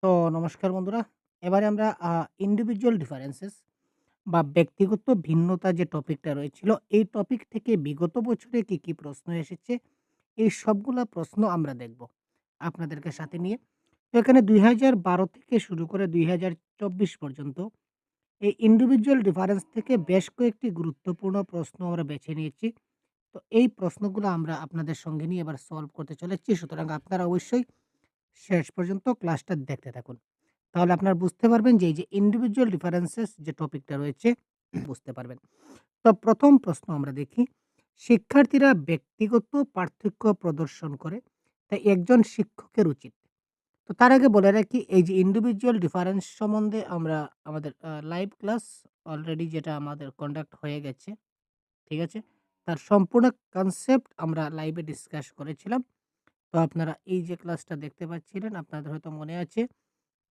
তো নমস্কার বন্ধুরা। এবারে আমরা ইন্ডিভিজুয়াল ডিফারেন্সেস বা ব্যক্তিগত ভিন্নতা যে টপিকটা রয়েছিল, এই টপিক থেকে বিগত বছরে কি প্রশ্ন এসেছে, এই সবগুলা প্রশ্ন আমরা দেখব আপনাদেরকে সাথে নিয়ে। তো এখানে ২০১২ থেকে শুরু করে ২০২৪ পর্যন্ত এই ইন্ডিভিজুয়াল ডিফারেন্স থেকে বেশ কয়েকটি গুরুত্বপূর্ণ প্রশ্ন আমরা বেছে নিয়েছি। তো এই প্রশ্নগুলো আমরা আপনাদের সঙ্গে নিয়ে এবার সলভ করতে চলেছি। সুতরাং আপনারা অবশ্যই শেষ পর্যন্ত ক্লাসটা দেখতে থাকুন। তাহলে আপনারা বুঝতে পারবেন যে এই যে ইন্ডিভিজুয়াল ডিফারেন্সেস যে টপিকটা রয়েছে বুঝতে পারবেন। তো ১ম প্রশ্ন আমরা দেখি, শিক্ষার্থীরা ব্যক্তিগত পার্থক্য প্রদর্শন করে, তাই একজন শিক্ষকের উচিত। তো তার আগে বলে রাখি এই যে ইন্ডিভিজুয়াল ডিফারেন্স সম্বন্ধে আমরা আমাদের লাইভ ক্লাস অলরেডি যেটা আমাদের কন্ডাক্ট হয়ে গেছে, ঠিক আছে? তার সম্পূর্ণ কনসেপ্ট আমরা লাইভে ডিসকাস করেছিলাম। তো আপনারা এই যে ক্লাসটা দেখতে পাচ্ছিলেন আপনাদের হয়তো মনে আছে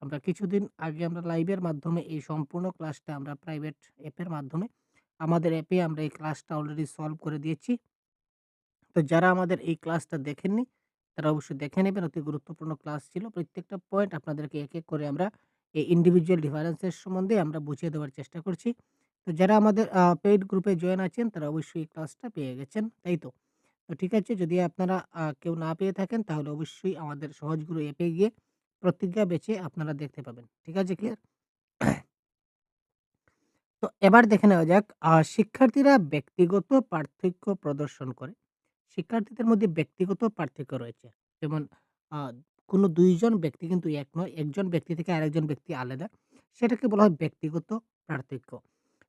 আমরা কিছুদিন আগে আমরা লাইভের মাধ্যমে এই সম্পূর্ণ ক্লাসটা আমরা প্রাইভেট অ্যাপের মাধ্যমে আমাদের অ্যাপে আমরা এই ক্লাসটা অলরেডি সলভ করে দিয়েছি। তো যারা আমাদের এই ক্লাসটা দেখেননি তারা অবশ্যই দেখে নেবেন। অতি গুরুত্বপূর্ণ ক্লাস ছিল। প্রত্যেকটা পয়েন্ট আপনাদেরকে এক করে আমরা এই ইন্ডিভিজুয়াল ডিফারেন্সের সম্বন্ধে আমরা বুঝিয়ে দেওয়ার চেষ্টা করছি। তো যারা আমাদের পেইড গ্রুপে জয়েন আছেন তারা অবশ্যই এই ক্লাসটা পেয়ে গেছেন। তাই তো? তো ঠিক আছে, যদি আপনারা কেউ না পেয়ে থাকেন তাহলে অবশ্যই আমাদের সহজ গুরু অ্যাপে গিয়ে প্রতিজ্ঞা বেচে আপনারা দেখতে পাবেন। ঠিক আছে, ক্লিয়ার? তো এবার দেখে নেওয়া যাক শিক্ষার্থীরা ব্যক্তিগত পার্থক্য প্রদর্শন করে। শিক্ষার্থীদের মধ্যে ব্যক্তিগত পার্থক্য রয়েছে। যেমন আ কোনো ২ জন ব্যক্তি কিন্তু এক নয়। একজন ব্যক্তি থেকে আরেকজন ব্যক্তি আলাদা। সেটাকে বলা হয় ব্যক্তিগত পার্থক্য।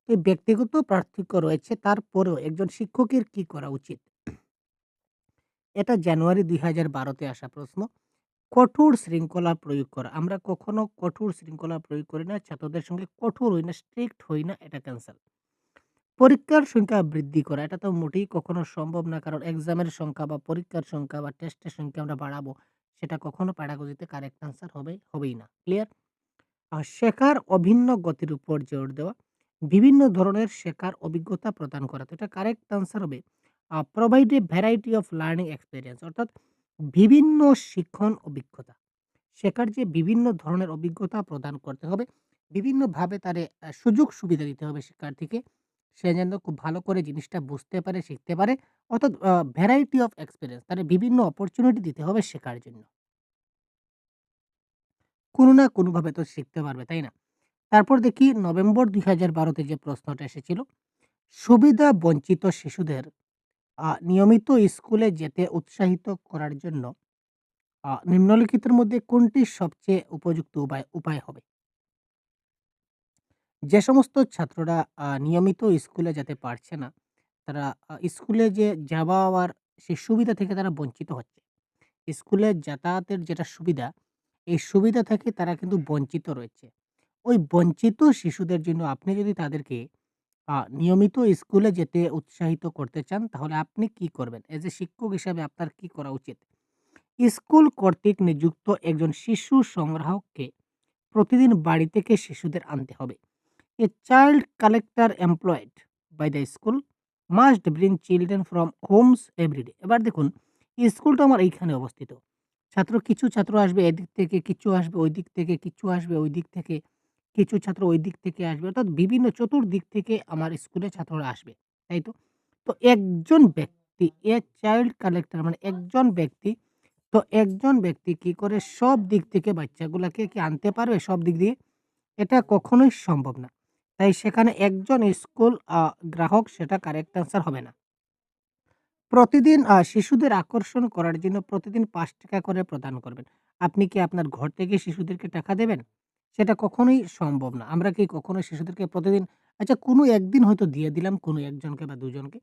এই ব্যক্তিগত পার্থক্য রয়েছে তারপরেও একজন শিক্ষকের কি করা উচিত? এটা জানুয়ারি ২০১২ তে আসা প্রশ্ন। কঠোর শৃঙ্খলা প্রয়োগ করা। আমরা কখনো কঠোর শৃঙ্খলা প্রয়োগ করি না। ছাত্রদের সঙ্গে কঠোর হই না, স্ট্রিক্ট হই না, এটা ক্যানসেল। পরীক্ষার সংখ্যা বৃদ্ধি করা। এটা তো মোটেই কখনো সম্ভব না। কারণ এক্সামের সংখ্যা বা পরীক্ষার সংখ্যা বা টেস্টের সংখ্যা আমরা বাড়াবো। সেটা কখনো প্যাডাগজিতে কারেক্ট আনসার হবেই না। ক্লিয়ার? শেখার অভিন্ন গতির উপর জোর দেওয়া। বিভিন্ন ধরনের শেখার অভিজ্ঞতা প্রদান করা। তো এটা কারেক্ট আনসার হবে provide a variety of learning experience, অর্থাৎ বিভিন্ন শিক্ষণ অভিজ্ঞতা। শেখার যে বিভিন্ন ধরনের অভিজ্ঞতা প্রদান করতে হবে। বিভিন্নভাবে তারে সুযোগ সুবিধা দিতে হবে শিক্ষার্থীকে। সে যেন খুব ভালো করে জিনিসটা বুঝতে পারে, শিখতে পারে। অর্থাৎ ভ্যারাইটি অফ এক্সপেরিয়েন্স, তারে বিভিন্ন অপরচুনিটি দিতে হবে শেখার জন্য। কোনো না কোনোভাবে তো শিখতে পারবে, তাই না? তারপর দেখি নভেম্বর ২০১২ তে যে প্রশ্নটা এসেছিল, সুবিধা বঞ্চিত শিশুদের নিয়মিত স্কুলে যেতে উৎসাহিত করার জন্য নিম্নলিখিতের মধ্যে কোনটি সবচেয়ে উপযুক্ত উপায় হবে? যে সমস্ত ছাত্ররা নিয়মিত স্কুলে যেতে পারছে না, তারা স্কুলে যে যাওয়ার সেই সুবিধা থেকে তারা বঞ্চিত হচ্ছে। স্কুলে যাতায়াতের যেটা সুবিধা, এই সুবিধা থেকে তারা কিন্তু বঞ্চিত রয়েছে। ওই বঞ্চিত শিশুদের জন্য আপনি যদি তাদেরকে নিয়মিত স্কুলে যেতে উৎসাহিত করতে চান, তাহলে আপনি কি করবেন? এজ এ শিক্ষক হিসাবে আপনার কি করা উচিত? স্কুল কর্তৃক নিযুক্ত একজন শিশু সংগ্রাহককে প্রতিদিন বাড়ি থেকে শিশুদের আনতে হবে। A child collector employed by the school must bring children from homes every day. এবার দেখুন, স্কুলটা আমার এইখানে অবস্থিত। কিছু ছাত্র আসবে এদিক থেকে, কিছু আসবে ওই দিক থেকে, কিছু আসবে ওই দিক থেকে, কিছু ছাত্র ওই দিক থেকে আসবে। অর্থাৎ বিভিন্ন চতুর্দিক থেকে আমার স্কুলে ছাত্ররা আসবে। তাই তো? তো একজন ব্যক্তি, এ চাইল্ড কালেক্টর মানে একজন ব্যক্তি, তো একজন ব্যক্তি কি করে সব দিক থেকে বাচ্চাগুলাকে কি আনতে পারবে সব দিক দিয়ে? এটা কখনোই সম্ভব না। তাই সেখানে একজন স্কুল গ্রাহক সেটা কারেক্ট আনসার হবে না। প্রতিদিন শিশুদের আকর্ষণ করার জন্য প্রতিদিন ৳৫ করে প্রদান করবেন। আপনি কি আপনার ঘর থেকে শিশুদেরকে টাকা দেবেন? সেটা কখনোই সম্ভব না। আমরা কি কখনো শিশুদেরকে প্রতিদিন আচ্ছা কোনো একদিন হয়তো দিয়ে দিলাম কোনো একজনকে বা ২ জনকে।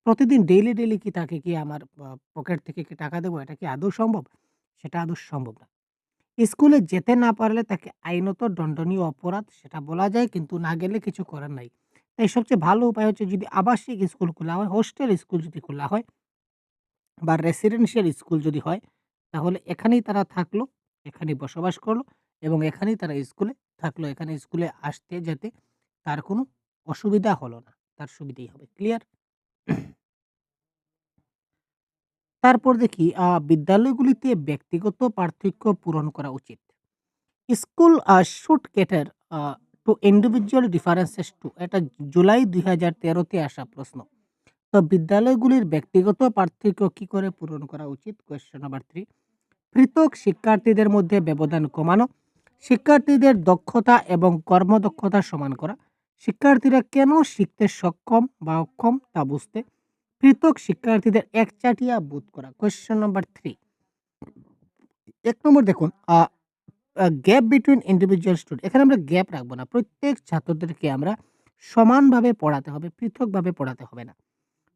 প্রতিদিন ডেইলি কি তাকে কি আমার পকেট থেকে কি টাকা দেবো? এটা কি আদৌ সম্ভব? সেটা আদৌ সম্ভব না। স্কুলে যেতে না পারলে তাকে আইনত দণ্ডনীয় অপরাধ সেটা বলা যায়, কিন্তু না গেলে কিছু করার নাই। তাই সবচেয়ে ভালো উপায় হচ্ছে যদি আবাসিক স্কুল খোলা হয়, হোস্টেল স্কুল যদি খোলা হয় বা রেসিডেন্সিয়াল স্কুল যদি হয়, তাহলে এখানেই তারা থাকলো, এখানেই বসবাস করলো এবং এখানেই তারা স্কুলে থাকলো। এখানে স্কুলে আসতে যেতে তার কোনো অসুবিধা হলো না। তার সুবিধেই হবে। ক্লিয়ার? তারপর দেখি বিদ্যালয়গুলিতে ব্যক্তিগত পার্থক্য পূরণ করা উচিত। School should cater to individual differences too, এটা জুলাই ২০১৩ তে আসা প্রশ্ন। তো বিদ্যালয়গুলির ব্যক্তিগত পার্থক্য কি করে পূরণ করা উচিত? Question number 3। পৃথক শিক্ষার্থীদের মধ্যে ব্যবধান কমানো, শিক্ষার্থীদের দক্ষতা এবং কর্মদক্ষতা সমান করা, শিক্ষার্থীরা কেন শিখতে সক্ষম বা অক্ষম তা বুঝতে, পৃথক শিক্ষার্থীদের একচাটিয়া বোধ করা। Question number 3। ১ নম্বর দেখুন, গ্যাপ বিটুইন ইন্ডিভিজুয়াল স্টুডেন্ট, এখানে আমরা গ্যাপ রাখবো না। প্রত্যেক ছাত্রদেরকে আমরা সমানভাবে পড়াতে হবে, পৃথকভাবে পড়াতে হবে না।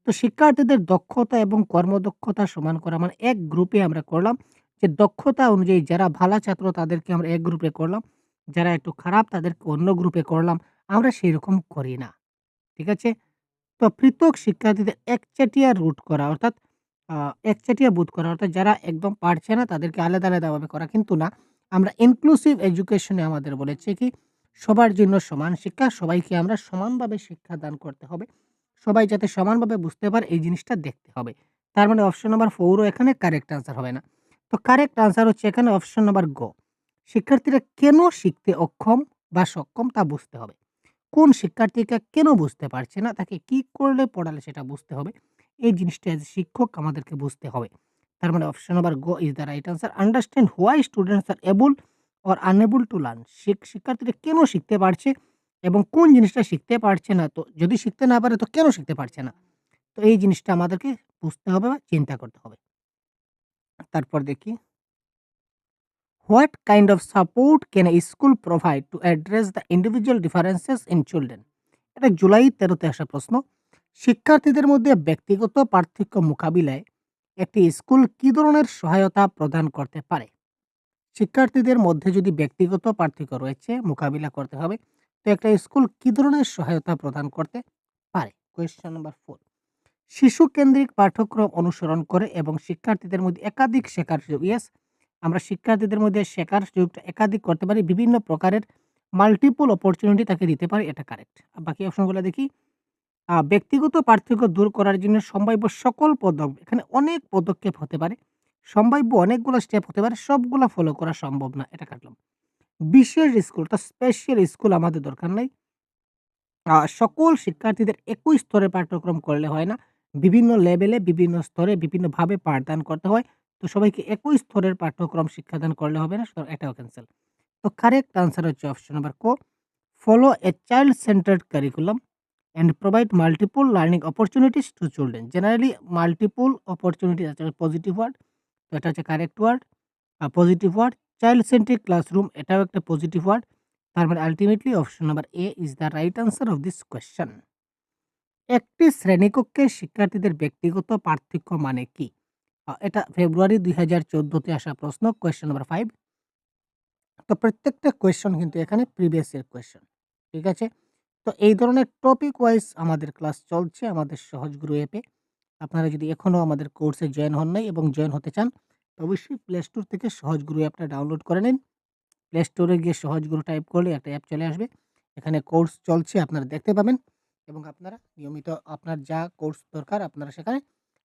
তো শিক্ষার্থীদের দক্ষতা এবং কর্মদক্ষতা সমান করা মানে এক গ্রুপে আমরা করলাম যে দক্ষতা অনুযায়ী যারা ভালো ছাত্র তাদেরকে আমরা এক গ্রুপে করলাম, যারা একটু খারাপ তাদেরকে অন্য গ্রুপে করলাম। আমরা সেরকম করি না। ঠিক আছে? তো পৃথক শিক্ষার্থীদের একচেটিয়া রুট করা অর্থাৎ আ একচেটিয়া বোধ করা অর্থাৎ যারা একদম পারছে না তাদেরকে আলাদা, আলাদাভাবে করা কিন্তু না। আমরা ইনক্লুসিভ এডুকেশন এ আমাদের বলেছে কি সবার জন্য সমান শিক্ষা, সবাইকে আমরা সমানভাবে শিক্ষা দান করতে হবে। সবাই যাতে সমানভাবে বুঝতে পারে এই জিনিসটা দেখতে হবে। তার মানে অপশন নাম্বার 4 ও এখানে কারেক্ট আনসার হবে না। তো কারেক্ট আনসার হচ্ছে এখানে অপশন নাম্বার গ। শিক্ষার্থীরা কেন শিখতে অক্ষম বা সক্ষম তা বুঝতে হবে। কোন শিক্ষার্থীকে কেন বুঝতে পারছে না, তাকে কি করলে পড়ালে সেটা বুঝতে হবে। এই জিনিসটা এজ এ শিক্ষক আমাদেরকে বুঝতে হবে। তার মানে অপশন নাম্বার গ is the right answer. Understand why students are able or unable to learn. শিক্ষার্থীরা কেন শিখতে পারছে এবং কোন জিনিসটা শিখতে পারছে না। তো যদি শিখতে না পারে তো কেন শিখতে পারছে না? তো এই জিনিসটা আমাদেরকে বুঝতে হবে বা চিন্তা করতে হবে। তারপর দেখি, what kind of support can A school provide to address the individual differences in children? এটা জুলাই ১৩ তে আসা প্রশ্ন। শিক্ষার্থীদের মধ্যে ব্যক্তিগত পার্থক্য মোকাবিলায় একটি স্কুল কি ধরনের সহায়তা প্রদান করতে পারে? শিক্ষার্থীদের মধ্যে যদি ব্যক্তিগত পার্থক্য রয়েছে, মোকাবিলা করতে হবে। তো একটা স্কুল কি ধরনের সহায়তা প্রদান করতে পারে? Question number 4। শিশু কেন্দ্রিক পাঠ্যক্রম অনুসরণ করে এবং শিক্ষার্থীদের মধ্যে একাধিক শেখার সুযোগ। ইয়েস, আমরা শিক্ষার্থীদের মধ্যে শেখার সুযোগটা একাধিক করতে পারি। বিভিন্ন প্রকারের মাল্টিপল অপরচুনিটি তাকে দিতে পারি। এটা কারেক্ট। বাকি অপশনগুলো দেখি। ব্যক্তিগত পার্থক্য দূর করার জন্য সম্ভাব্য সকল এখানে অনেক পদক্ষেপ হতে পারে। সম্ভাব্য অনেকগুলো স্টেপ হতে পারে। সবগুলা ফলো করা সম্ভব না। এটা কাটলাম। বিশেষ স্কুল অর্থাৎ স্পেশাল স্কুল আমাদের দরকার নাই। সকল শিক্ষার্থীদের একই স্তরে পাঠ্যক্রম করলে হয় না। বিভিন্ন লেভেলে, বিভিন্ন স্তরে, বিভিন্নভাবে পাঠদান করতে হয়। তো সবাইকে একই স্তরের পাঠ্যক্রম শিক্ষাদান করলে হবে না। সুতরাং এটাও ক্যানসেল। তো কারেক্ট আনসার হচ্ছে অপশন নাম্বার ক। Follow a child centred curriculum and provide multiple learning opportunities to children. Generally, multiple opportunities আছে পজিটিভ ওয়ার্ড। তো এটা হচ্ছে correct word. Positive word. Child centric classroom এটাও একটা পজিটিভ ওয়ার্ড। তার মানে ultimately option number A is the right answer of this question. একটি শ্রেণীকক্ষে শিক্ষার্থীদের ব্যক্তিগত পার্থক্য মানে কি? এটা ফেব্রুয়ারি ২০১৪ তে আসা প্রশ্ন। Question number 5। তো প্রত্যেকটা কোয়েশ্চন কিন্তু এখানে প্রিভিয়াস ইয়ার কোয়েশ্চন। ঠিক আছে? তো এই ধরনের টপিক ওয়াইজ আমাদের ক্লাস চলছে আমাদের সহজগুরু অ্যাপে। আপনারা যদি এখনো আমাদের কোর্সে জয়েন হন নাই এবং জয়েন হতে চান, তো অবশ্যই প্লে স্টোর থেকে সহজগুরু অ্যাপটা ডাউনলোড করে নিন। প্লে স্টোরে গিয়ে সহজগুরু টাইপ করলে একটা অ্যাপ চলে আসবে। এখানে কোর্স চলছে আপনারা দেখতে পাবেন এবং আপনারা নিয়মিত আপনার যা কোর্স দরকার আপনারা সেখানে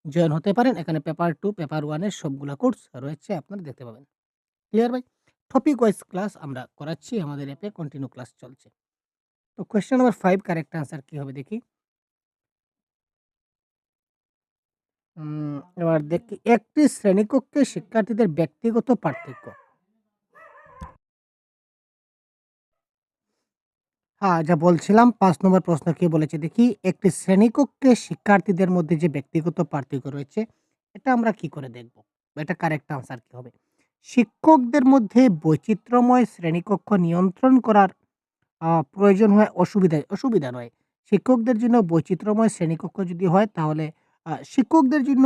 জয়েন হতে পারেন। এখানে পেপার 2, পেপার 1 এর সবগুলা কোর্স রয়েছে আপনারা দেখতে পাবেন। ক্লিয়ার ভাই? টপিক ওয়াইজ ক্লাস আমরা করাচ্ছি আমাদের অ্যাপে কন্টিনিউ ক্লাস চলছে। তো কোয়েশ্চেন নাম্বার 5 কারেক্ট আনসার কি হবে দেখি? এবার দেখি, একটি শ্রেণীকক্ষে শিক্ষার্থীদের ব্যক্তিগত পার্থক্য। যা বলছিলাম ৫ নম্বর প্রশ্ন কি বলেছে দেখি? একটি শ্রেণীকক্ষে শিক্ষার্থীদের মধ্যে যে ব্যক্তিগত পার্থক্য রয়েছে, এটা আমরা কি করে দেখব? এটা কারেক্ট আনসার কি হবে? শিক্ষকদের মধ্যে বৈচিত্র্যময় শ্রেণীকক্ষ নিয়ন্ত্রণ করার প্রয়োজন হয় অসুবিধা নয়। শিক্ষকদের জন্য বৈচিত্র্যময় শ্রেণীকক্ষ যদি হয় তাহলে শিক্ষকদের জন্য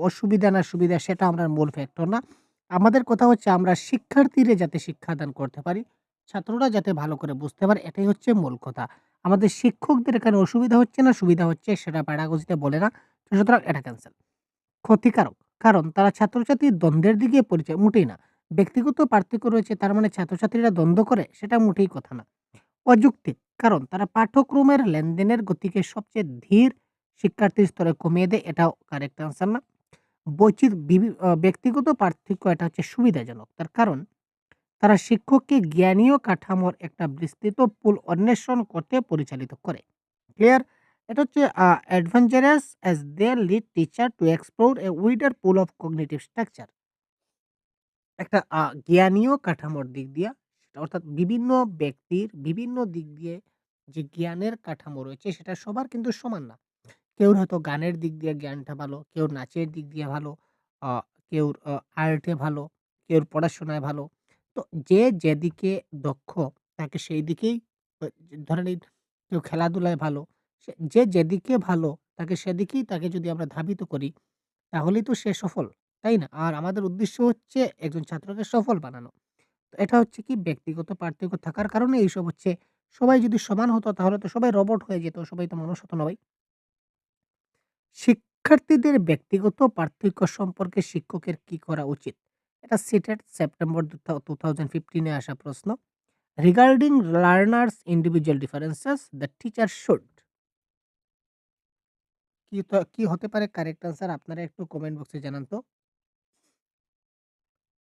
অসুবিধা না সুবিধা সেটা আমরা মূল ফ্যাক্টর না। আমাদের কথা হচ্ছে আমরা শিক্ষার্থীরা যাতে শিক্ষাদান করতে পারি, ছাত্ররা যাতে ভালো করে বুঝতে পারে এটাই হচ্ছে মূল কথা। আমাদের শিক্ষকদের এখানে অসুবিধা হচ্ছে না সুবিধা হচ্ছে সেটা প্যাডাগজিতে বলে না। তো সুতরাং এটা ক্যানসেল। ক্ষতিকারক। কারণ তারা ছাত্রছাত্রীর দ্বন্দ্বের দিকে পরিচয় মোটেই না। ব্যক্তিগত পার্থক্য রয়েছে তার মানে ছাত্রছাত্রীরা দ্বন্দ্ব করে সেটা মোটেই কথা না। অযৌক্তিক। কারণ তারা পাঠ্যক্রমের লেনদেনের গতিকে সবচেয়ে ধীর শিক্ষার্থীর স্তরে কমিয়ে দেয়। এটাও কারেক্ট আনসার না। ব্যক্তিগত পার্থক্য এটা হচ্ছে সুবিধাজনক। তার কারণ তারা শিক্ষককে জ্ঞানীয় কাঠামোর একটা বিস্তৃত পুল অন্বেষণ করতে পরিচালিত করে। ক্লিয়ার? এটা হচ্ছে adventurous as they lead teacher to explore a wider pool of cognitive structure. একটা জ্ঞানীয় কাঠামোর দিক দিয়া, অর্থাৎ বিভিন্ন ব্যক্তির বিভিন্ন দিক দিয়ে যে জ্ঞানের কাঠামো রয়েছে সেটা সবার কিন্তু সমান না। কেউর হয়তো গানের দিক দিয়ে জ্ঞানটা ভালো, কেউর নাচের দিক দিয়ে ভালো, আ কেউর আর্টে ভালো, কেউর পড়াশোনায় ভালো। তো যে যেদিকে দক্ষ তাকে সেই দিকেই ধরে নিন কেউ খেলাধুলায় ভালো, যে যেদিকে ভালো তাকে সেদিকেই তাকে যদি আমরা ধাবিত করি তাহলেই তো সে সফল, তাই না? আর আমাদের উদ্দেশ্য হচ্ছে একজন ছাত্রকে সফল বানানো। তো এটা হচ্ছে কি ব্যক্তিগত পার্থক্য থাকার কারণে এইসব হচ্ছে। সবাই যদি সমান হতো তাহলে তো সবাই রোবট হয়ে যেত। সবাই তো মানুষ হতো না ভাই। শিক্ষার্থীদের ব্যক্তিগত পার্থক্য সম্পর্কে শিক্ষকের কি করা উচিত? এটা সিটেট সেপ্টেম্বর 2015 এ আসা প্রশ্ন। Regarding learners individual differences the teacher should কি হতে পারে কারেক্ট আনসার আপনারা একটু কমেন্ট বক্সে জানান তো।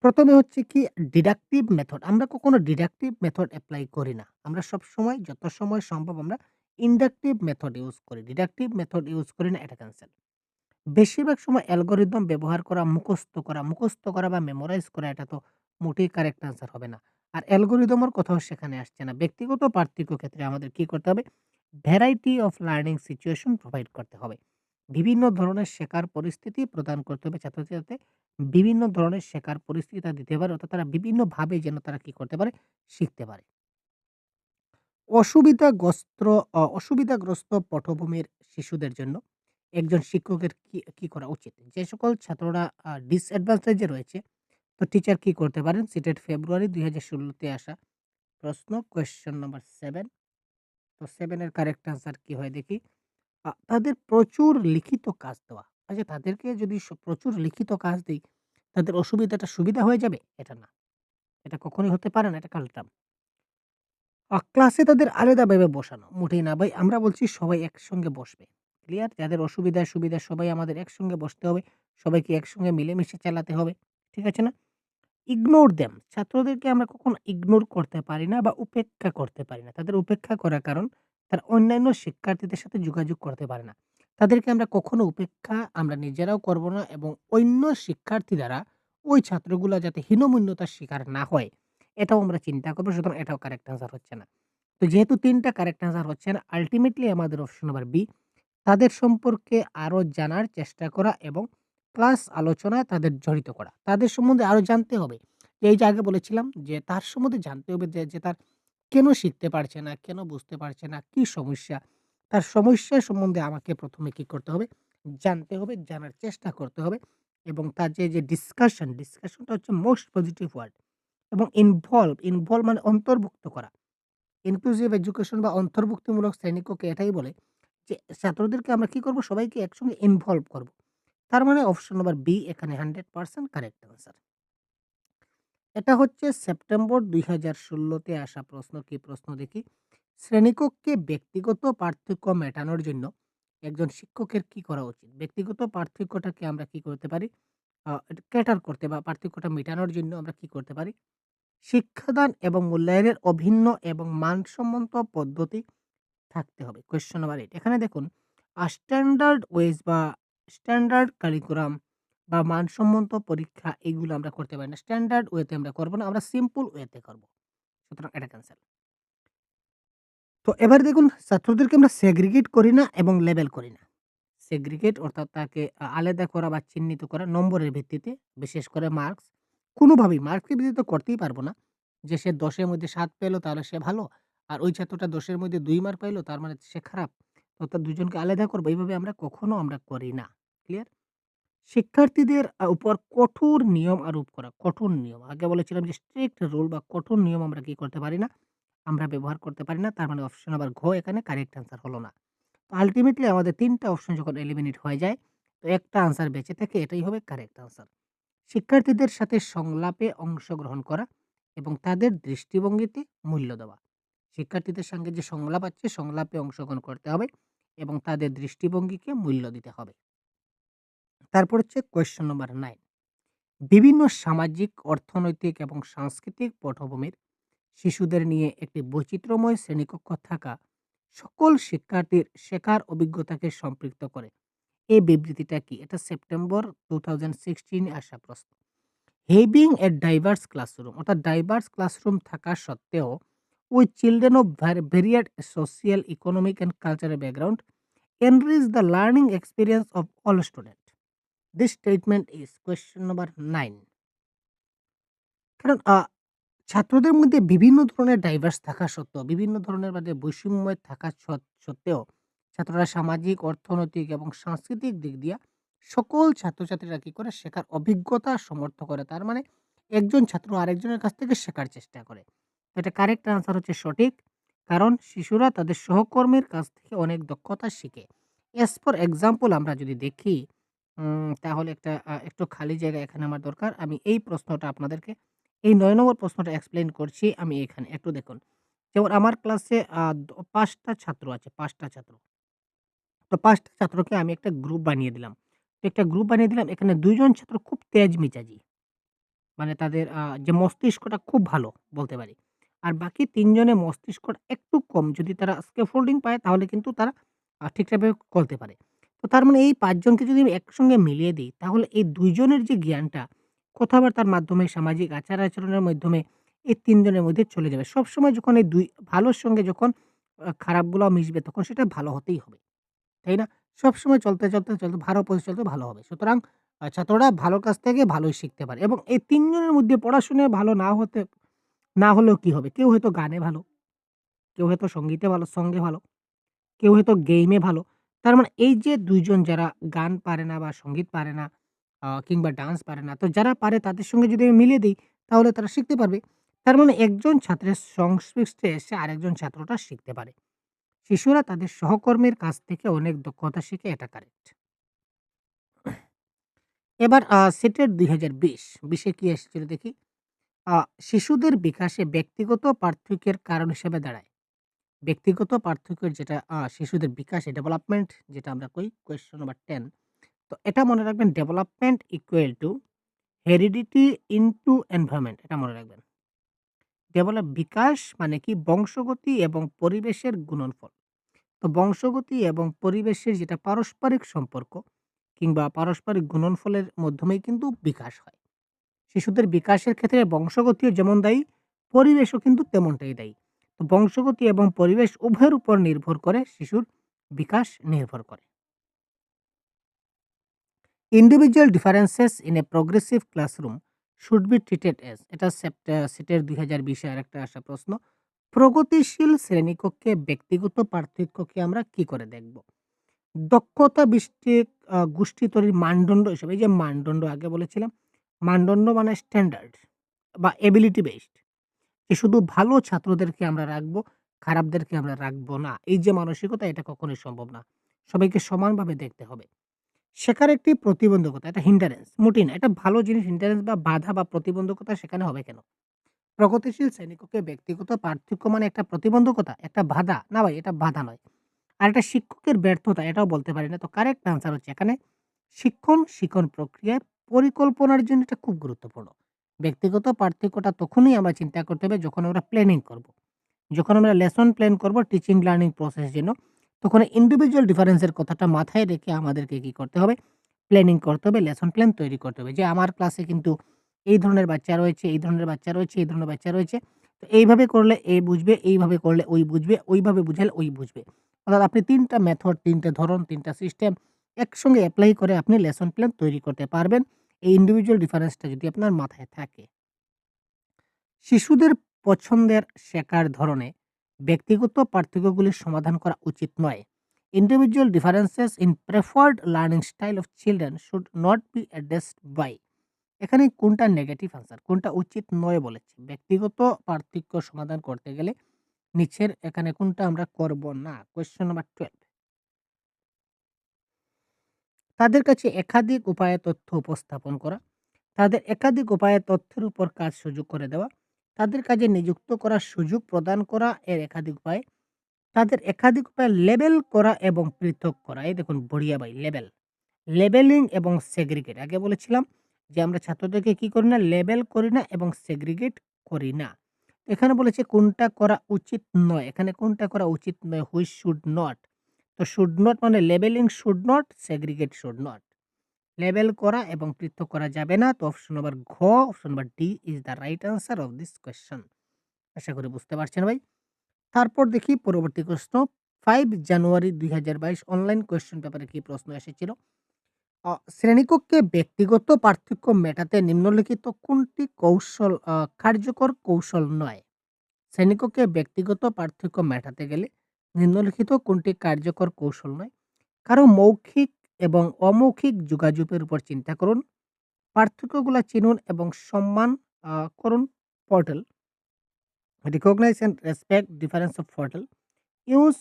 ১ম এ হচ্ছে কি ডিডাকটিভ মেথড। আমরা কখনো ডিডাকটিভ মেথড এপ্লাই করি না। আমরা সবসময় যত সময় সম্ভব আমরা ইন্ডাকটিভ মেথড ইউজ করি। ডিডাকটিভ মেথড ইউজ করি না, এটা ক্যানসেল। বেশিরভাগ সময় অ্যালগরিদম ব্যবহার করা, মুখস্থ করা বা মেমোরাইজ করা এটা তো মোটেই কারেক্ট আনসার হবে না। আর অ্যালগরিদমের কথাও সেখানে আসছে না। ব্যক্তিগত পার্থক্য ক্ষেত্রে আমাদের কি করতে হবে? Variety of learning situation provide করতে হবে। বিভিন্ন ধরনের শেখার পরিস্থিতি প্রদান করতে হবে ছাত্রছাত্রীদের যাতে বিভিন্ন ধরনের শেখার পরিস্থিতি তারা দিতে পারে, অর্থাৎ তারা বিভিন্নভাবে যেন তারা কি করতে পারে? শিখতে পারে। অসুবিধাগ্রস্ত অসুবিধাগ্রস্ত পটভূমির শিশুদের জন্য একজন শিক্ষকের কি করা উচিত? যে সকল ছাত্ররা ডিসঅ্যাডভান্টেজ এ রয়েছে, তো টিচার কি করতে পারেন? সিটেট ফেব্রুয়ারি ২০১৬ তে আসা প্রশ্ন, কোয়েশ্চেন নাম্বার 7। তো 7 এর কারেক্ট আনসার কি হয় দেখি? তাদের প্রচুর লিখিত কাজ দেওয়া। আচ্ছা, তাদেরকে যদি প্রচুর লিখিত কাজ দেই, তাদের অসুবিধাটা সুবিধা হয়ে যাবে? এটা না। এটা কখনোই হতে পারে না। এটা কালটাম। ক্লাসে তাদের আলাদাভাবে বসানো। মোটেই না ভাই। আমরা বলছি সবাই একসঙ্গে বসবে। ক্লিয়ার? যাদের অসুবিধা, সুবিধা সবাই আমাদের একসঙ্গে বসতে হবে। সবাইকে একসঙ্গে মিলেমিশে চালাতে হবে। ঠিক আছে না? Ignore them. ছাত্রদেরকে আমরা কখনো ইগনোর করতে পারি না বা উপেক্ষা করতে পারি না। তাদের উপেক্ষা করার কারণ তারা অন্যান্য শিক্ষার্থীদের সাথে যোগাযোগ করতে পারে না। তাদেরকে আমরা কখনো উপেক্ষা আমরা নিজেরাও করব না এবং অন্য শিক্ষার্থী দ্বারা ওই ছাত্রগুলা যাতে হীনমন্যতার শিকার না হয়, এটাও আমরা চিন্তা করব। সুতরাং এটাও কারেক্ট আনসার হচ্ছে না। তো যেহেতু ৩ টা কারেক্ট আনসার হচ্ছে না, আল্টিমেটলি আমাদের অপশন নাম্বার বি, তাদের সম্পর্কে আরো জানার চেষ্টা করা এবং ক্লাস আলোচনায় তাদের জড়িত করা। তাদের সম্বন্ধে আরো জানতে হবে। এই যে আগে বলেছিলাম যে তার সম্বন্ধে জানতে হবে যে তার কেন শিখতে পারছে না, কেন বুঝতে পারছে না, কি সমস্যা? তার সমস্যা সম্বন্ধে আমাকে ১ম এ কি করতে হবে? জানতে হবে, জানার চেষ্টা করতে হবে এবং তার যে ডিসকাশনটা হচ্ছে মোস্ট পজিটিভ ওয়ার্ড এবং ইনভলভ মানে অন্তর্ভুক্ত করা। ইনক্লুসিভ এডুকেশন বা অন্তর্ভুক্তিমূলক শ্রেণীকক্ষে এটাই বলে যে ছাত্রদেরকে আমরা কি করব? সবাইকে একসঙ্গে ইনভলভ করব। তার মানে অপশন নাম্বার বি এখানে 100% কারেক্ট আনসার। এটা হচ্ছে সেপ্টেম্বর ২০১৬ তে আসা প্রশ্ন। কি প্রশ্ন দেখি? শ্রেণীকক্ষে ব্যক্তিগত পার্থক্য মেটানোর জন্য একজন শিক্ষকের কি করা উচিত? ব্যক্তিগত পার্থক্যটাকে আমরা কি করতে পারি? ক্যাটার করতে বা পার্থক্যটা মেটানোর জন্য আমরা কি করতে পারি? শিক্ষাদান এবং মূল্যায়নের অভিন্ন এবং মানসম্মত পদ্ধতি থাকতে হবে। কোয়েশ্চন নাম্বার 8, এখানে দেখুন স্ট্যান্ডার্ড ওয়েজ বা স্ট্যান্ডার্ড কারিকুলাম বা মানসম্মত পরীক্ষা এগুলো আমরা করতে পারি না। স্ট্যান্ডার্ড ওয়েতে আমরা করব না। আমরা সিম্পল ওয়েতে করব। সুতরাং এটা ক্যানসেল। তো এবার দেখুন ছাত্রদেরকে আমরা সেগ্রিগেট করি না এবং লেবেল করি না। সেগ্রিগেট অর্থাৎ তাকে আলাদা করা বা চিহ্নিত করা নম্বরের ভিত্তিতে, বিশেষ করে মার্কস। কোনোভাবেই মার্কসের ভিত্তিতে তো করতেই পারব না। যে সে ১০ এর মধ্যে ৭ পেল তাহলে সে ভালো। আর ওই ছাত্রটা ১০ এর মধ্যে ২ মার্ক পাইলো তার মানে সে খারাপ। অর্থাৎ ২ জনকে আলাদা করব। এইভাবে আমরা কখনো আমরা করি না। ক্লিয়ার? শিক্ষার্থীদের উপর কঠোর নিয়ম আরোপ করা। কঠোর নিয়ম। আগে বলেছিলাম যে স্ট্রিক্ট রুল বা কঠোর নিয়ম আমরা কি করতে পারি না? আমরা ব্যবহার করতে পারি না। তার মানে অপশন নাম্বার ঘ এখানে কারেক্ট আনসার হলো না। তো আল্টিমেটলি আমাদের ৩ টা অপশন যখন এলিমিনেট হয়ে যায়, তো একটা আনসার বেঁচে থাকে, এটাই হবে কারেক্ট আনসার। শিক্ষার্থীদের সাথে সংলাপে অংশগ্রহণ করা এবং তাদের দৃষ্টিভঙ্গিতে মূল্য দেওয়া। শিক্ষার্থীদের সঙ্গে যে সংলাপ আছে, সংলাপে অংশগ্রহণ করতে হবে এবং তাদের দৃষ্টিভঙ্গিকে মূল্য দিতে হবে। তারপর হচ্ছে কোয়েশ্চন নাম্বার 9, বিভিন্ন সামাজিক, অর্থনৈতিক এবং সাংস্কৃতিক পটভূমির শিশুদের নিয়ে একটি বৈচিত্র্যময় শ্রেণীকক্ষ থাকা সকল শিক্ষার্থীর শেখার অভিজ্ঞতাকে সম্পৃক্ত করে। এই বিবৃতিটা কি? এটা সেপ্টেম্বর 2016 এ আসা প্রশ্ন। Having a diverse classroom অর্থাৎ ডাইভার্স ক্লাসরুম থাকা সত্ত্বেও with children of varied social, economic and cultural background enrich the learning experience of all students. This statement is question number 9. কারণ ছাত্রদের মধ্যে বিভিন্ন ধরনের ডাইভার্স থাকা সত্ত্বেও, বিভিন্ন ধরনের মানে বৈষম্য থাকা সত্ত্বেও ছাত্ররা সামাজিক, অর্থনৈতিক এবং সাংস্কৃতিক দিক দিয়া সকল ছাত্রছাত্রীরা কি করে শেখার অভিজ্ঞতা সমর্থ করে। তার মানে একজন ছাত্র আরেকজনের কাছ থেকে শেখার চেষ্টা করে। তো এটা কারেক্ট আনসার হচ্ছে সঠিক। কারণ শিশুরা তাদের সহকর্মীর কাছ থেকে অনেক দক্ষতা শিখে। এস ফর এক্সাম্পল আমরা যদি দেখি তাহলে একটু খালি জায়গা এখানে আমার দরকার। আমি এই প্রশ্নটা আপনাদেরকে এই ৯ নম্বর প্রশ্নটা এক্সপ্লেইন করছি আমি এখানে। একটু দেখুন। যেমন আমার ক্লাসে ৫ টা ছাত্র আছে, ৫ টা ছাত্র। তো ৫ টা ছাত্রকে আমি একটা গ্রুপ বানিয়ে দিলাম। তো একটা গ্রুপ বানিয়ে দিলাম। এখানে ২ জন ছাত্র খুব তেজ মেজাজি। মানে তাদের যে মস্তিষ্কটা খুব ভালো বলতে পারি। আর বাকি ৩ জনের মস্তিষ্কটা একটু কম। যদি তারা স্ক্যাফোল্ডিং পায় তাহলে কিন্তু তারা ঠিকঠাকভাবে করতে পারে। তো তার মানে এই ৫ জনকে যদি আমি একসঙ্গে মিলিয়ে দেই তাহলে এই ২ জনের যে জ্ঞানটা কথাবার্তার মাধ্যমে, সামাজিক আচার-আচরণের মাধ্যমে এই ৩ জনের মধ্যে চলে যাবে। সবসময় যখন এই ভালোর সঙ্গে যখন খারাপগুলাও মিশবে তখন সেটা ভালো হতেই হবে। তাই না? সবসময় চলতে ভালো পথে চলতে ভালো হবে। সুতরাং ছাত্ররা ভালোর কাছ থেকে ভালোই শিখতে পারে এবং এই ৩ জনের মধ্যে পড়াশোনায় ভালো না হলেও কি হবে? কেউ হয়তো গানে ভালো, কেউ হয়তো সঙ্গে ভালো, কেউ হয়তো গেইমে ভালো। তার মানে এই যে ২ জন যারা গান পারে না বা সঙ্গীত পারে না কিংবা ডান্স পারে না। তো যারা পারে তাদের সঙ্গে যদি আমি মিলিয়ে দেই তাহলে তারা শিখতে পারবে। তার মানে একজন ছাত্রের সংস্পৃষ্টে এসে আরেকজন ছাত্রটা শিখতে পারে। শিশুরা তাদের সহকর্মীর কাছ থেকে অনেক দক্ষতা শিখে এটা কারেক্ট। এবার সেটের ২০২০ এ কি এসেছিল দেখি। আ শিশুদের বিকাশে ব্যক্তিগত পার্থক্যের কারণ হিসেবে দাঁড়ায়। ব্যক্তিগত পার্থক্যের যেটা শিশুদের বিকাশে ডেভেলপমেন্ট যেটা আমরা কই কোয়েশ্চেন নাম্বার 10 তো এটা মনে রাখবেন development equal to heredity into environment এটা মনে রাখবেন। বিকাশ মানে কি বংশগতি এবং পরিবেশের গুণনফল। তো বংশগতি এবং পরিবেশের যেটা পারস্পরিক সম্পর্ক কিংবা পারস্পরিক গুণনফলের মাধ্যমেই কিন্তু বিকাশ হয়। শিশুদের বিকাশের ক্ষেত্রে বংশগতিও যেমন দায়ী, পরিবেশও কিন্তু তেমনটাই দায়ী। তো বংশগতি এবং পরিবেশ উভয়ের উপর নির্ভর করে শিশুর বিকাশ নির্ভর করে। Individual differences in a progressive classroom should be treated as এটা সিটের ২০২০ এ আরেকটা আসা প্রশ্ন। প্রগতিশীল শ্রেণীকক্ষে ব্যক্তিগত পার্থক্যকে আমরা কি করে দেখব? দক্ষতা ভিত্তিক গোষ্ঠী তৈরির মানদণ্ড হিসেবে এই যে মানদণ্ড আগে বলেছিলাম, মানদণ্ড মানে স্ট্যান্ডার্ড বা এবিলিটি বেসড যে শুধু ভালো ছাত্রদেরকে আমরা রাখবো, খারাপদেরকে আমরা রাখবো না। এই যে মানসিকতা এটা কখনোই সম্ভব না। সবাইকে সমানভাবে দেখতে হবে। শেখার একটি প্রতিবন্ধকতা, এটা হিন্ডারেন্স মোটেই না। এটা ভালো জিনিস হিন্ডারেন্স বা বাধা বা প্রতিবন্ধকতা সেখানে হবে কেন? প্রগতিশীল শ্রেণীকক্ষে ব্যক্তিগত পার্থক্য মানে একটা প্রতিবন্ধকতা, একটা বাধা? না ভাই এটা বাধা নয়। আর একটা শিক্ষকের ব্যর্থতা এটাও বলতে পারি না। তো কারেক্ট আনসার হচ্ছে এখানে শিক্ষণ প্রক্রিয়ায় পরিকল্পনার জন্য এটা খুব গুরুত্বপূর্ণ। ব্যক্তিগত পার্থক্যটা তখনই আমরা চিন্তা করতে হবে যখন আমরা প্ল্যানিং করব। যখন আমরা লেসন প্ল্যান করব টিচিং লার্নিং প্রসেস জন্য, তখন ইন্ডিভিজুয়াল ডিফারেন্স এর কথাটা মাথায় রেখে আমাদেরকে কি করতে হবে? প্ল্যানিং করতে হবে, লেসন প্ল্যান তৈরি করতে হবে। যে আমার ক্লাসে কিন্তু এই ধরনের বাচ্চা রয়েছে, এই ধরনের বাচ্চা রয়েছে, এই ধরনের বাচ্চা রয়েছে। তো এইভাবে করলে এ বুঝবে, এইভাবে করলে ওই বুঝবে, ওইভাবে বুঝালে ওই বুঝবে। অর্থাৎ আপনি ৩ টা মেথড, ৩ টে ধরন, ৩ টা সিস্টেম একসঙ্গে এপ্লাই করে আপনি লেসন প্ল্যান তৈরি করতে পারবেন। এই ইন্ডিভিজুয়াল ডিফারেন্সটা যদি আপনার মাথায় থাকে। শিশুদের পছন্দের শেখার ধরনে ব্যক্তিগত পার্থক্যগুলির সমাধান করা উচিত নয়। Individual differences in preferred learning style of children should not be addressed by এখানে কোনটা নেগেটিভ আনসার কোনটা উচিত নয় বলেছে। ব্যক্তিগত পার্থক্য সমাধান করতে গেলে নিচের এখানে কোনটা আমরা করব না। কোয়েশ্চেন নাম্বার 12 তাদের কাছে একাধিক উপায়ে তথ্য উপস্থাপন করা, তাদের একাধিক উপায়ে তথ্যের উপর কাজ সুযোগ করে দেওয়া, তাদের কাজে নিযুক্ত করার সুযোগ প্রদান করা এর একাধিক উপায়, তাদের একাধিক উপায়ে লেবেল করা এবং পৃথক করা। এই দেখুন বঢ়িয়া ভাই লেবেল। লেবেলিং এবং সেগ্রিগেট আগে বলেছিলাম যে আমরা ছাত্রদেরকে কি করি না? লেবেল করি না এবং সেগ্রিগেট করি না। এখানে বলেছে কোনটা করা উচিত নয়। এখানে কোনটা করা উচিত নয়? Which should not. তো শুড নট মানে labelling should not, segregate should not. Label করা এবং পৃথক করা যাবে না। তো অপশন নাম্বার ঘ, option number D is the right answer of this question. আশা করি বুঝতে পারছেন ভাই। তারপর দেখি পরবর্তী প্রশ্ন। 5 জানুয়ারি ২০২২ অনলাইন কোয়েশ্চেন পেপারে কি প্রশ্ন এসেছিল? শ্রেণীকক্ষে ব্যক্তিগত পার্থক্য মেটাতে নিম্নলিখিত কোনটি কার্যকর কৌশল নয়? শ্রেণীকক্ষে ব্যক্তিগত পার্থক্য মেটাতে গেলে নিম্নলিখিত কোনটি কার্যকর কৌশল নয়? কারো মৌখিক এবং অমৌখিক যোগাযোগের উপর চিন্তা করুন। পার্থক্যগুলা চিনুন এবং সম্মান করুন। Portal recognize and respect difference of portal, use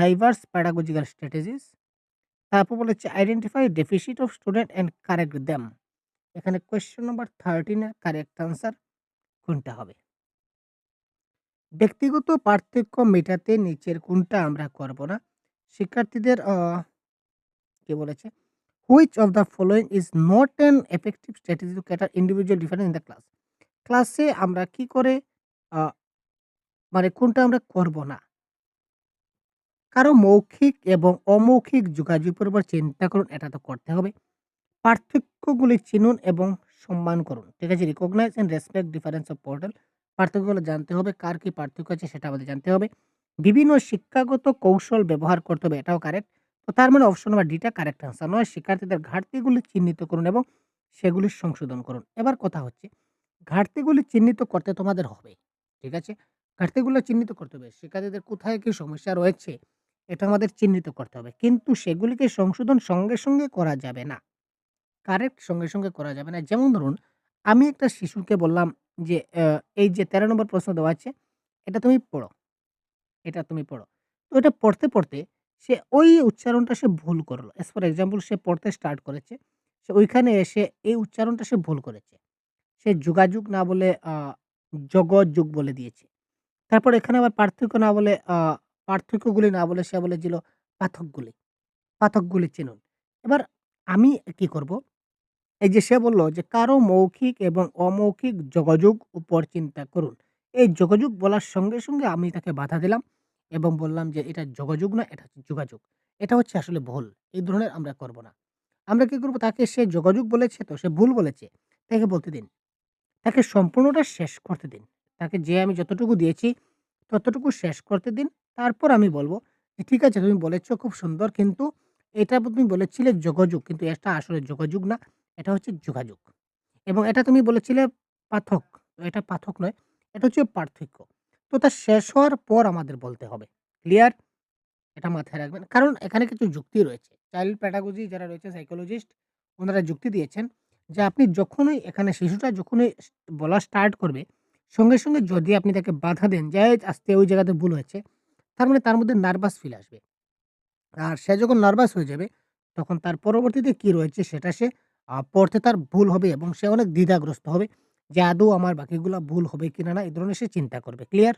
diverse pedagogical strategies। তারপর বলেছে identify deficit of student and correct them. এখানে কোয়েশ্চেন নাম্বার 13 এর কারেক্ট আনসার কোনটা হবে? ব্যক্তিগত পার্থক্য মেটাতে নিচের কোনটা আমরা করব না? শিক্ষার্থীদের কি বলেছে? Which of the following is not an effective strategy to cater individual difference in the class. ক্লাসে আমরা কি করে আ মানে কোনটা আমরা করব না? কারো মৌখিক এবং অমৌখিক যোগাযোগের উপর চিন্তা করুন, এটা তো করতে হবে। পার্থক্যগুলি চিনুন এবং সম্মান করুন। ঠিক আছে? Recognize and respect difference of portal. পার্থক্যগুলো জানতে হবে। কার কি পার্থক্য আছে সেটা আমাদের জানতে হবে। বিভিন্ন শিক্ষাগত কৌশল ব্যবহার করতে হবে, এটাও কারেক্ট। তো তার মানে অপশন নাম্বার ডি টা কারেক্ট আনসার নয়। শিক্ষার্থীদের ঘাটতিগুলি চিহ্নিত করুন এবং সেগুলি সংশোধন করুন। এবার কথা হচ্ছে ঘাটতিগুলি চিহ্নিত করতে তোমাদের হবে। ঠিক আছে? ঘাটতিগুলো চিহ্নিত করতে হবে। শিক্ষার্থীদের কোথায় কি সমস্যা রয়েছে এটা আমাদের চিহ্নিত করতে হবে। কিন্তু সেগুলিকে সংশোধন সঙ্গে, সঙ্গে করা যাবে না। কারেক্ট সঙ্গে, সঙ্গে করা যাবে না। যেমন ধরুন, আমি একটা শিশুকে বললাম যে, এই যে ১৩ নম্বর প্রশ্ন দেওয়া আছে, এটা তুমি পড়ো, এটা তুমি পড়ো। তো এটা পড়তে, পড়তে সে ওই উচ্চারণটা সে ভুল করল। এস ফর এক্সাম্পল সে পড়তে স্টার্ট করেছে। সে ওইখানে এসে এই উচ্চারণটা সে ভুল করেছে। সে যোগাযোগ না বলে জগযুগ বলে দিয়েছে। তারপর এখানে আবার পার্থক্য না বলে পার্থক্যগুলি না বলে সে বলেছিল পাথকগুলি। পাথকগুলি চিনুন। এবার আমি কি করব? এই যে সে বলল যে কারো মৌখিক এবং অমৌখিক যোগাযোগ উপর চিন্তা করুন। এই যোগাযোগ বলার সঙ্গে, সঙ্গে আমি তাকে বাধা দিলাম এবং বললাম যে এটা যোগাযোগ না, এটা হচ্ছে যোগাযোগ। এটা হচ্ছে আসলে ভুল। এই ধরনের আমরা করব না। আমরা কি করব? তাকে সে যোগাযোগ বলেছে তো সে ভুল বলেছে। তাকে বলতে দিন। তাকে সম্পূর্ণটা শেষ করতে দিন। তাকে যে আমি যতটুকু দিয়েছি ততটুকু শেষ করতে দিন। তারপর আমি বলব যে, "ঠিক আছে তুমি বলেছ খুব সুন্দর কিন্তু এটা তুমি বলেছিলে যোগাযোগ কিন্তু এটা আসলে যোগাযোগ না। এটা হচ্ছে যোগাযোগ। এবং এটা তুমি বলেছিলে পাথক। তো এটা পাথক নয়। এটা হচ্ছে পার্থক্য।" তো তা শেষ হওয়ার পর আমাদের বলতে হবে। ক্লিয়ার? এটা মাথায় রাখবেন। কারণ এখানে কিছু যুক্তি রয়েছে। চাইল্ড প্যাডাগজি যারা রয়েছে সাইকোলজিস্ট উনারা যুক্তি দিয়েছেন যে আপনি যখনই এখানে শিশুটা যখনই বলা স্টার্ট করবে, সঙ্গে, সঙ্গে যদি আপনি তাকে বাধা দেন যে, "এই আস্তে ওই জায়গাতে ভুল হয়েছে।" তার মানে তার মধ্যে নার্ভাস ফিল আসবে। আর সে যখন নার্ভাস হয়ে যাবে, তখন তার পরবর্তীতে কি রয়েছে সেটা সে পড়তে তার ভুল হবে এবং সে অনেক দ্বিধাগ্রস্ত হবে যে আদৌ আমার বাকিগুলা ভুল হবে কিনা না, এই ধরনের সে চিন্তা করবে। ক্লিয়ার?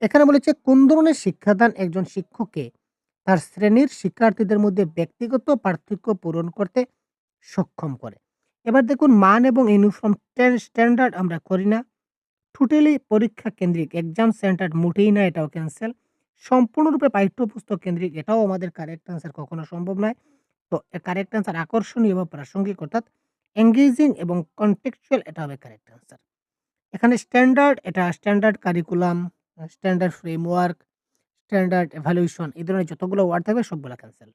এখানে বলেছে কোন ধরনের শিক্ষাদান একজন শিক্ষককে তার শ্রেণীর শিক্ষার্থীদের মধ্যে ব্যক্তিগত পার্থক্য পূরণ করতে সক্ষম করে। এবার দেখুন মান এবং ইউনিফর্ম স্ট্যান্ডার্ড আমরা করি না। টোটালি পরীক্ষা কেন্দ্রিক এক্সাম সেন্টার মোটেই না, এটাও ক্যান্সেল। সম্পূর্ণরূপে পাঠ্যপুস্তক কেন্দ্রিক এটাও আমাদের কারেক্ট আনসার কখনো সম্ভব নয়। তো কারেক্ট আনসার আকর্ষণীয় বা প্রাসঙ্গিক অর্থাৎ এনগেজিং এবং কনটেক্সচুয়াল এটা হবে কারেক্ট আনসার। এখানে স্ট্যান্ডার্ড এটা standard curriculum, standard framework, standard evaluation এই ধরনের যতগুলো ওয়ার্ড থাকবে সবগুলা cancel.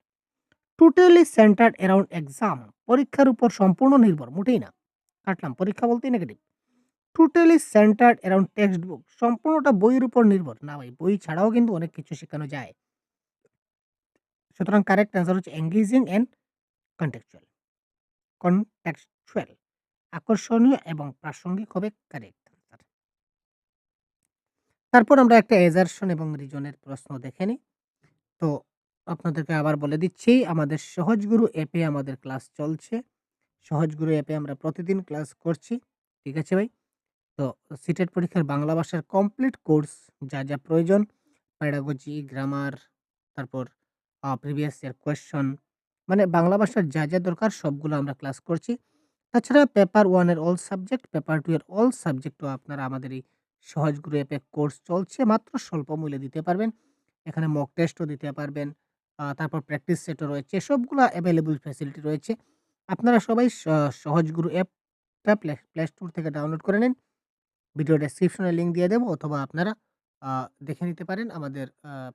Totally centred around exam পরীক্ষার উপর সম্পূর্ণ নির্ভর, মোটেই না। কাটলাম, পরীক্ষা বলতেই negative. Totally centred around text book সম্পূর্ণটা বইয়ের উপর নির্ভর। না ভাই, বই ছাড়াও কিন্তু অনেক কিছু শেখানো যায়। সুতরাং কারেক্ট অ্যান্সার হচ্ছে এনগেজিং অ্যান্ড কনটেক্সচুয়াল। কনটেক্সচুয়াল আকর্ষণীয় এবং প্রাসঙ্গিক হবে কারেক্ট আনসার। তারপর আমরা একটা এজারশন এবং রিজনের প্রশ্ন দেখে নিই। তো আপনাদেরকে আবার বলে দিচ্ছি আমাদের সহজগুরু অ্যাপে আমাদের ক্লাস চলছে। সহজগুরু অ্যাপে আমরা প্রতিদিন ক্লাস করছি। ঠিক আছে ভাই? তো সিটেট পরীক্ষার বাংলা ভাষার কমপ্লিট কোর্স যা, যা প্রয়োজন প্যাডাগজি, গ্রামার, তারপর প্রিভিয়াস ইয়ার কোয়েশ্চন, মানে বাংলা ভাষার যা দরকার সবগুলো আমরা ক্লাস করছি। তাছাড়া পেপার 1 এর অল সাবজেক্ট, পেপার 2 এর অল সাবজেক্টও আপনারা আমাদের এই সহজ গুরু অ্যাপে কোর্স চলছে। মাত্র স্বল্প মূল্যে দিতে পারবেন। এখানে মক টেস্টও দিতে পারবেন। তারপর প্র্যাকটিস সেটও রয়েছে। সবগুলা এভেইলেবল ফ্যাসিলিটি রয়েছে। আপনারা সবাই সহজ গুরু অ্যাপটা প্লে স্টোর থেকে ডাউনলোড করে নিন। ভিডিও ডেসক্রিপশনে লিঙ্ক দিয়ে দেব, অথবা আপনারা আ দেখে নিতে পারেন আমাদের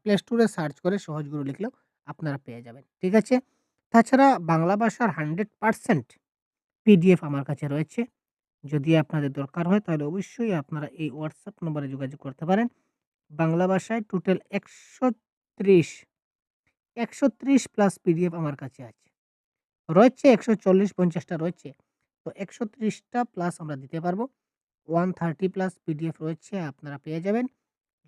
প্লে স্টোরে সার্চ করে সহজ গুরু লিখলেও আপনারা পেয়ে যাবেন। ঠিক আছে? তাছাড়া বাংলা ভাষার 100% পিডিএফ আমার কাছে রয়েছে। যদি আপনাদের দরকার হয় তাহলে অবশ্যই আপনারা এই WhatsApp নম্বরে যোগাযোগ করতে পারেন। বাংলা ভাষায় টোটাল ১৩০ প্লাস পিডিএফ আমার কাছে আছে। রয়েছে ১৪০-৫০ টা রয়েছে। তো ১৩০ টা প্লাস আমরা দিতে পারব। 130 প্লাস পিডিএফ রয়েছে, আপনারা পেয়ে যাবেন।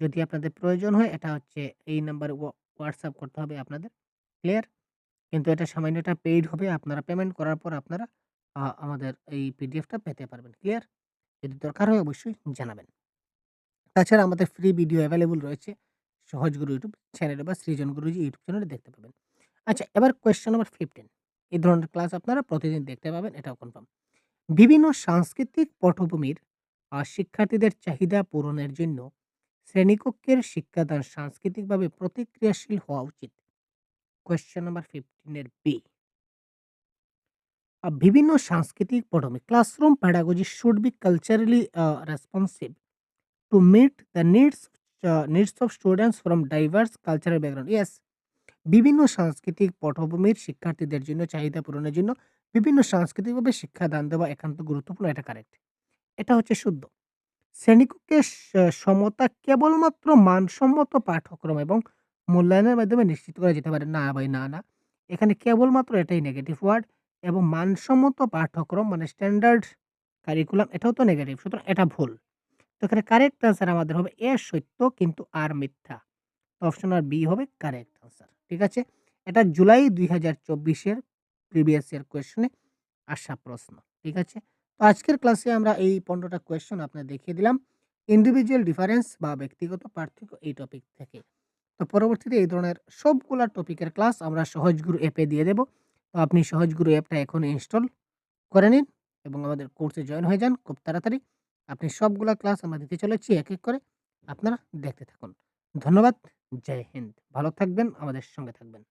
যদি আপনাদের প্রয়োজন হয় এটা হচ্ছে এই নাম্বারে WhatsApp করতে হবে আপনাদের। ক্লিয়ার? কিন্তু এটা সামান্য একটা পেইড হবে। আপনারা পেমেন্ট করার পর আপনারা আমাদের এই পিডিএফটা পেতে পারবেন। ক্লিয়ার? যদি দরকার হয় অবশ্যই জানাবেন। তাছাড়া আমাদের ফ্রি ভিডিও এভেইলেবল রয়েছে সহজ গুরু ইউটিউব চ্যানেলে বা সৃজন গুরুজি ইউটিউব চ্যানেলে দেখতে পাবেন। আচ্ছা, এবার কোয়েশ্চেন নাম্বার 15। এই ধরনের ক্লাস আপনারা প্রতিদিন দেখতে পাবেন, এটাও কনফার্ম। বিভিন্ন সাংস্কৃতিক পটভূমির শিক্ষার্থীদের চাহিদা পূরণের জন্য শ্রেণীকক্ষের শিক্ষাদান সাংস্কৃতিকভাবে প্রতিক্রিয়াশীল হওয়া উচিত। কোয়েশ্চেন নাম্বার 15 এর বি। বিভিন্ন সাংস্কৃতিক পটভূমি classroom pedagogy should be culturally responsive to meet the needs of students from diverse cultural background. Yes, বিভিন্ন সাংস্কৃতিক পটভূমির শিক্ষার্থীদের জন্য চাহিদা পূরণের জন্য বিভিন্ন সাংস্কৃতিকভাবে শিক্ষাদান দেওয়া একান্ত গুরুত্বপূর্ণ। এটা কারেক্ট। এটা হচ্ছে শুদ্ধ। শ্রেণীকক্ষে সমতা কেবলমাত্র মানসম্মত পাঠ্যক্রম এবং মূল্যায়নের মাধ্যমে নিশ্চিত করা যেতে পারে। না ভাই, না। এখানে কেবলমাত্র এটাই নেগেটিভ ওয়ার্ড, এবং মানসম্মত পাঠ্যক্রম মানে স্ট্যান্ডার্ড কারিকুলাম এটাও তো নেগেটিভ। সুতরাং এটা ভুল। তো এখানে কারেক্ট আনসার আমাদের হবে এ সত্য কিন্তু আর মিথ্যা। তো অপশন আর বি হবে কারেক্ট আনসার। ঠিক আছে? এটা জুলাই ২০২৪ এর প্রিভিয়াস ইয়ার কোয়েশ্চনে আসা প্রশ্ন। ঠিক আছে? তো আজকের ক্লাসে আমরা এই ১৫ টা কোয়েশ্চন আপনাদের দেখিয়ে দিলাম। ইন্ডিভিজুয়াল ডিফারেন্স বা ব্যক্তিগত পার্থক্য এই টপিক থেকে। তো পরবর্তীতে এই ধরনের সবগুলা টপিকের ক্লাস আমরা সহজগুরু অ্যাপে দিয়ে দেব। তো আপনি সহজগুরু অ্যাপটা এখন ইনস্টল করে নিন এবং আমাদের কোর্সে জয়েন হয়ে যান খুব তাড়াতাড়ি। আপনি সবগুলা ক্লাস আমরা দিতে চলেছি এক করে। আপনারা দেখতে থাকুন। ধন্যবাদ। জয় হিন্দ। ভালো থাকবেন, আমাদের সঙ্গে থাকবেন।